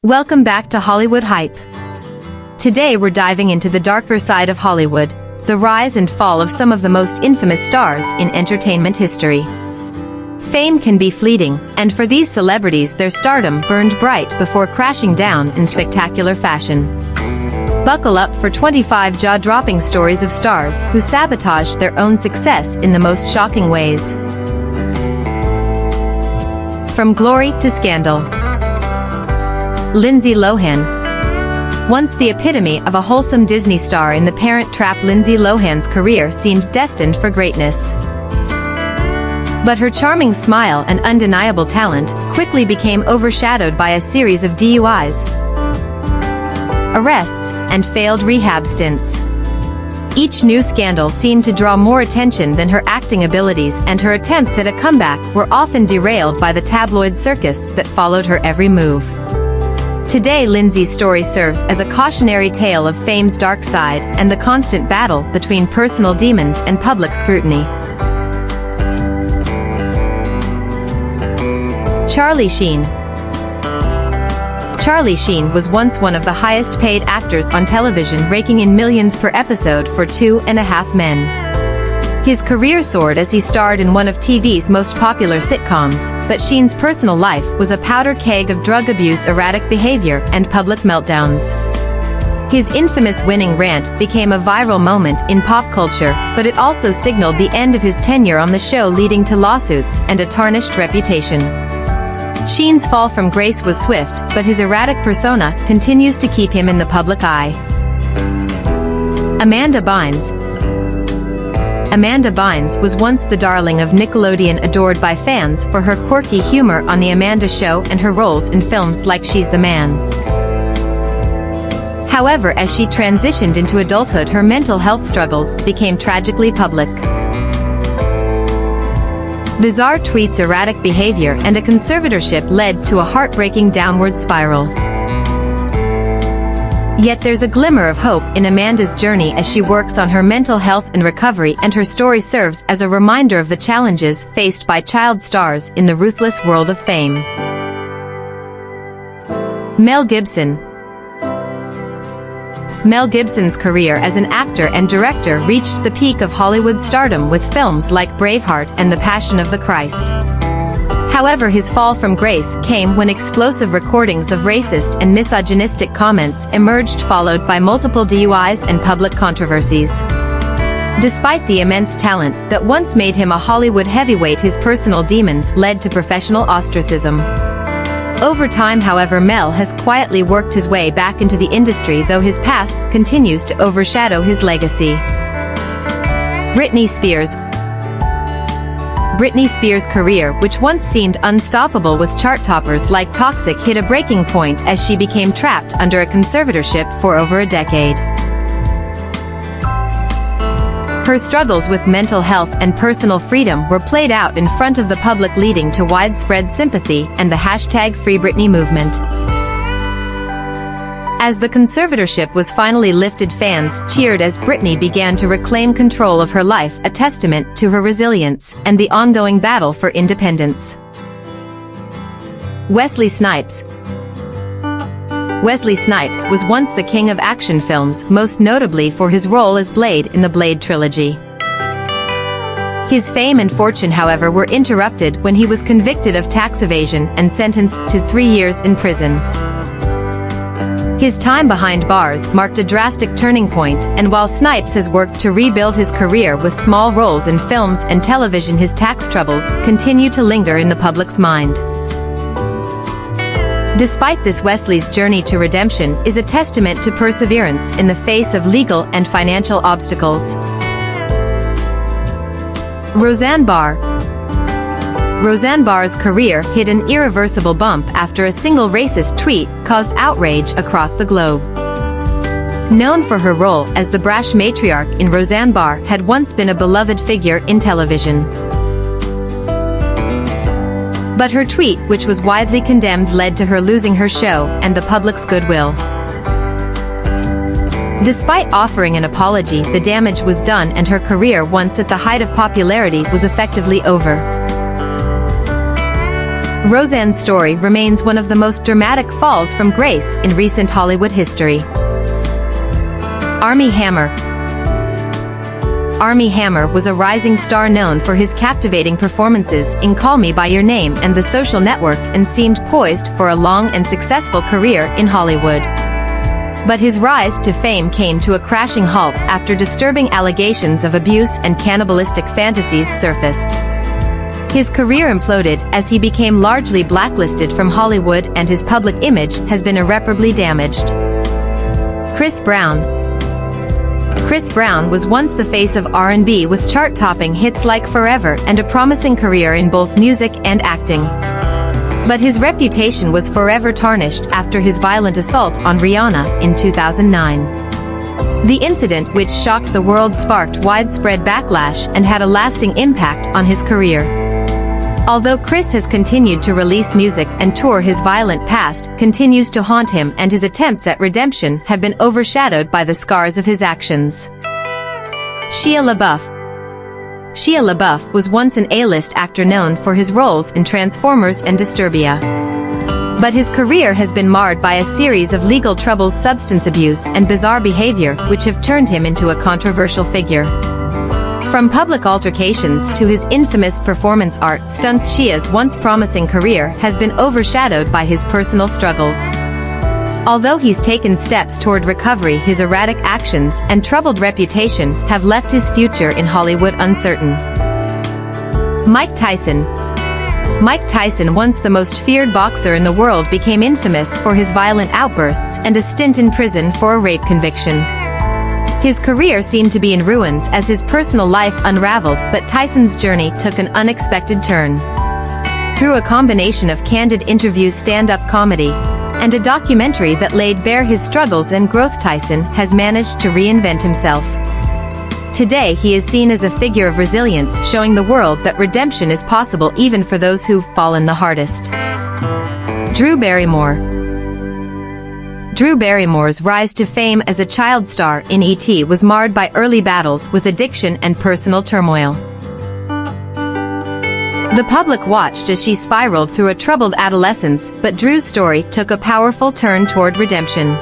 Welcome back to Hollywood Hype. Today we're diving into the darker side of Hollywood, the rise and fall of some of the most infamous stars in entertainment history. Fame can be fleeting, and for these celebrities their stardom burned bright before crashing down in spectacular fashion. Buckle up for 25 jaw-dropping stories of stars who sabotaged their own success in the most shocking ways. From glory to scandal. Lindsay Lohan. Once the epitome of a wholesome Disney star in The Parent Trap, Lindsay Lohan's career seemed destined for greatness. But her charming smile and undeniable talent quickly became overshadowed by a series of DUIs, arrests, and failed rehab stints. Each new scandal seemed to draw more attention than her acting abilities, and her attempts at a comeback were often derailed by the tabloid circus that followed her every move. Today, Lindsay's story serves as a cautionary tale of fame's dark side and the constant battle between personal demons and public scrutiny. Sheen. Charlie Sheen was once one of the highest-paid actors on television, raking in millions per episode for 2.5 Men. His career soared as he starred in one of TV's most popular sitcoms, but Sheen's personal life was a powder keg of drug abuse, erratic behavior, and public meltdowns. His infamous winning rant became a viral moment in pop culture, but it also signaled the end of his tenure on the show, leading to lawsuits and a tarnished reputation. Sheen's fall from grace was swift, but his erratic persona continues to keep him in the public eye. Amanda Bynes was once the darling of Nickelodeon, adored by fans for her quirky humor on The Amanda Show and her roles in films like She's the Man. However, as she transitioned into adulthood, her mental health struggles became tragically public. Bizarre tweets, erratic behavior, and a conservatorship led to a heartbreaking downward spiral. Yet there's a glimmer of hope in Amanda's journey as she works on her mental health and recovery, and her story serves as a reminder of the challenges faced by child stars in the ruthless world of fame. Mel Gibson. Mel Gibson's career as an actor and director reached the peak of Hollywood stardom with films like Braveheart and The Passion of the Christ. However, his fall from grace came when explosive recordings of racist and misogynistic comments emerged, followed by multiple DUIs and public controversies. Despite the immense talent that once made him a Hollywood heavyweight, his personal demons led to professional ostracism. Over time, however, Mel has quietly worked his way back into the industry, though his past continues to overshadow his legacy. Britney Spears. Britney Spears' career, which once seemed unstoppable with chart toppers like Toxic, hit a breaking point as she became trapped under a conservatorship for over a decade. Her struggles with mental health and personal freedom were played out in front of the public, leading to widespread sympathy and the #FreeBritney movement. As the conservatorship was finally lifted, fans cheered as Britney began to reclaim control of her life, a testament to her resilience and the ongoing battle for independence. Wesley Snipes. Wesley Snipes was once the king of action films, most notably for his role as Blade in the Blade trilogy. His fame and fortune, however, were interrupted when he was convicted of tax evasion and sentenced to 3 years in prison. His time behind bars marked a drastic turning point, and while Snipes has worked to rebuild his career with small roles in films and television, his tax troubles continue to linger in the public's mind. Despite this, Wesley's journey to redemption is a testament to perseverance in the face of legal and financial obstacles. Roseanne Barr. Roseanne Barr's career hit an irreversible bump after a single racist tweet caused outrage across the globe. Known for her role as the brash matriarch in Roseanne Barr, had once been a beloved figure in television. But her tweet, which was widely condemned, led to her losing her show and the public's goodwill. Despite offering an apology, the damage was done, and her career, once at the height of popularity, was effectively over. Roseanne's story remains one of the most dramatic falls from grace in recent Hollywood history. Armie Hammer. Armie Hammer was a rising star known for his captivating performances in Call Me by Your Name and The Social Network, and seemed poised for a long and successful career in Hollywood. But his rise to fame came to a crashing halt after disturbing allegations of abuse and cannibalistic fantasies surfaced. His career imploded as he became largely blacklisted from Hollywood, and his public image has been irreparably damaged. Chris Brown. Chris Brown was once the face of R&B with chart-topping hits like Forever and a promising career in both music and acting. But his reputation was forever tarnished after his violent assault on Rihanna in 2009. The incident, which shocked the world, sparked widespread backlash and had a lasting impact on his career. Although Chris has continued to release music and tour, his violent past continues to haunt him, and his attempts at redemption have been overshadowed by the scars of his actions. Shia LaBeouf. Shia LaBeouf was once an A-list actor known for his roles in Transformers and Disturbia. But his career has been marred by a series of legal troubles, substance abuse, and bizarre behavior, which have turned him into a controversial figure. From public altercations to his infamous performance art stunts, Shia's once promising career has been overshadowed by his personal struggles. Although he's taken steps toward recovery, his erratic actions and troubled reputation have left his future in Hollywood uncertain. Mike Tyson. Mike Tyson, once the most feared boxer in the world, became infamous for his violent outbursts and a stint in prison for a rape conviction. His career seemed to be in ruins as his personal life unraveled, but Tyson's journey took an unexpected turn. Through a combination of candid interviews, stand-up comedy, and a documentary that laid bare his struggles and growth, Tyson has managed to reinvent himself. Today he is seen as a figure of resilience, showing the world that redemption is possible even for those who've fallen the hardest. Drew Barrymore. Drew Barrymore's rise to fame as a child star in E.T. was marred by early battles with addiction and personal turmoil. The public watched as she spiraled through a troubled adolescence, but Drew's story took a powerful turn toward redemption.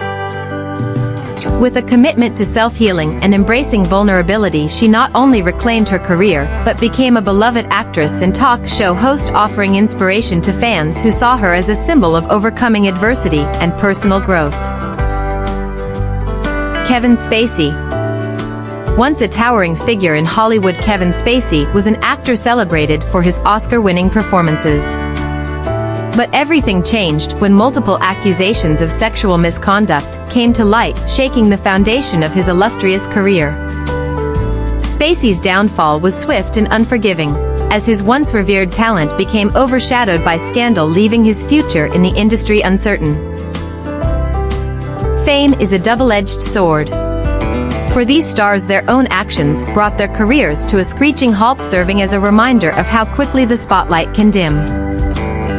With a commitment to self-healing and embracing vulnerability, she not only reclaimed her career, but became a beloved actress and talk show host, offering inspiration to fans who saw her as a symbol of overcoming adversity and personal growth. Kevin Spacey. Once a towering figure in Hollywood, Kevin Spacey was an actor celebrated for his Oscar-winning performances. But everything changed when multiple accusations of sexual misconduct came to light, shaking the foundation of his illustrious career. Spacey's downfall was swift and unforgiving, as his once revered talent became overshadowed by scandal, leaving his future in the industry uncertain. Fame is a double-edged sword. For these stars, their own actions brought their careers to a screeching halt, serving as a reminder of how quickly the spotlight can dim.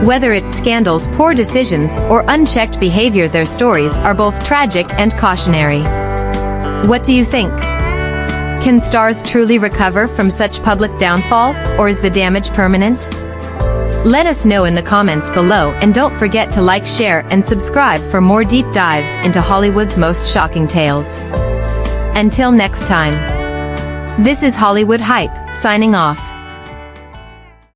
Whether it's scandals, poor decisions, or unchecked behavior, their stories are both tragic and cautionary. What do you think? Can stars truly recover from such public downfalls, or is the damage permanent? Let us know in the comments below, and don't forget to like, share, and subscribe for more deep dives into Hollywood's most shocking tales. Until next time. This is Hollywood Hype, signing off.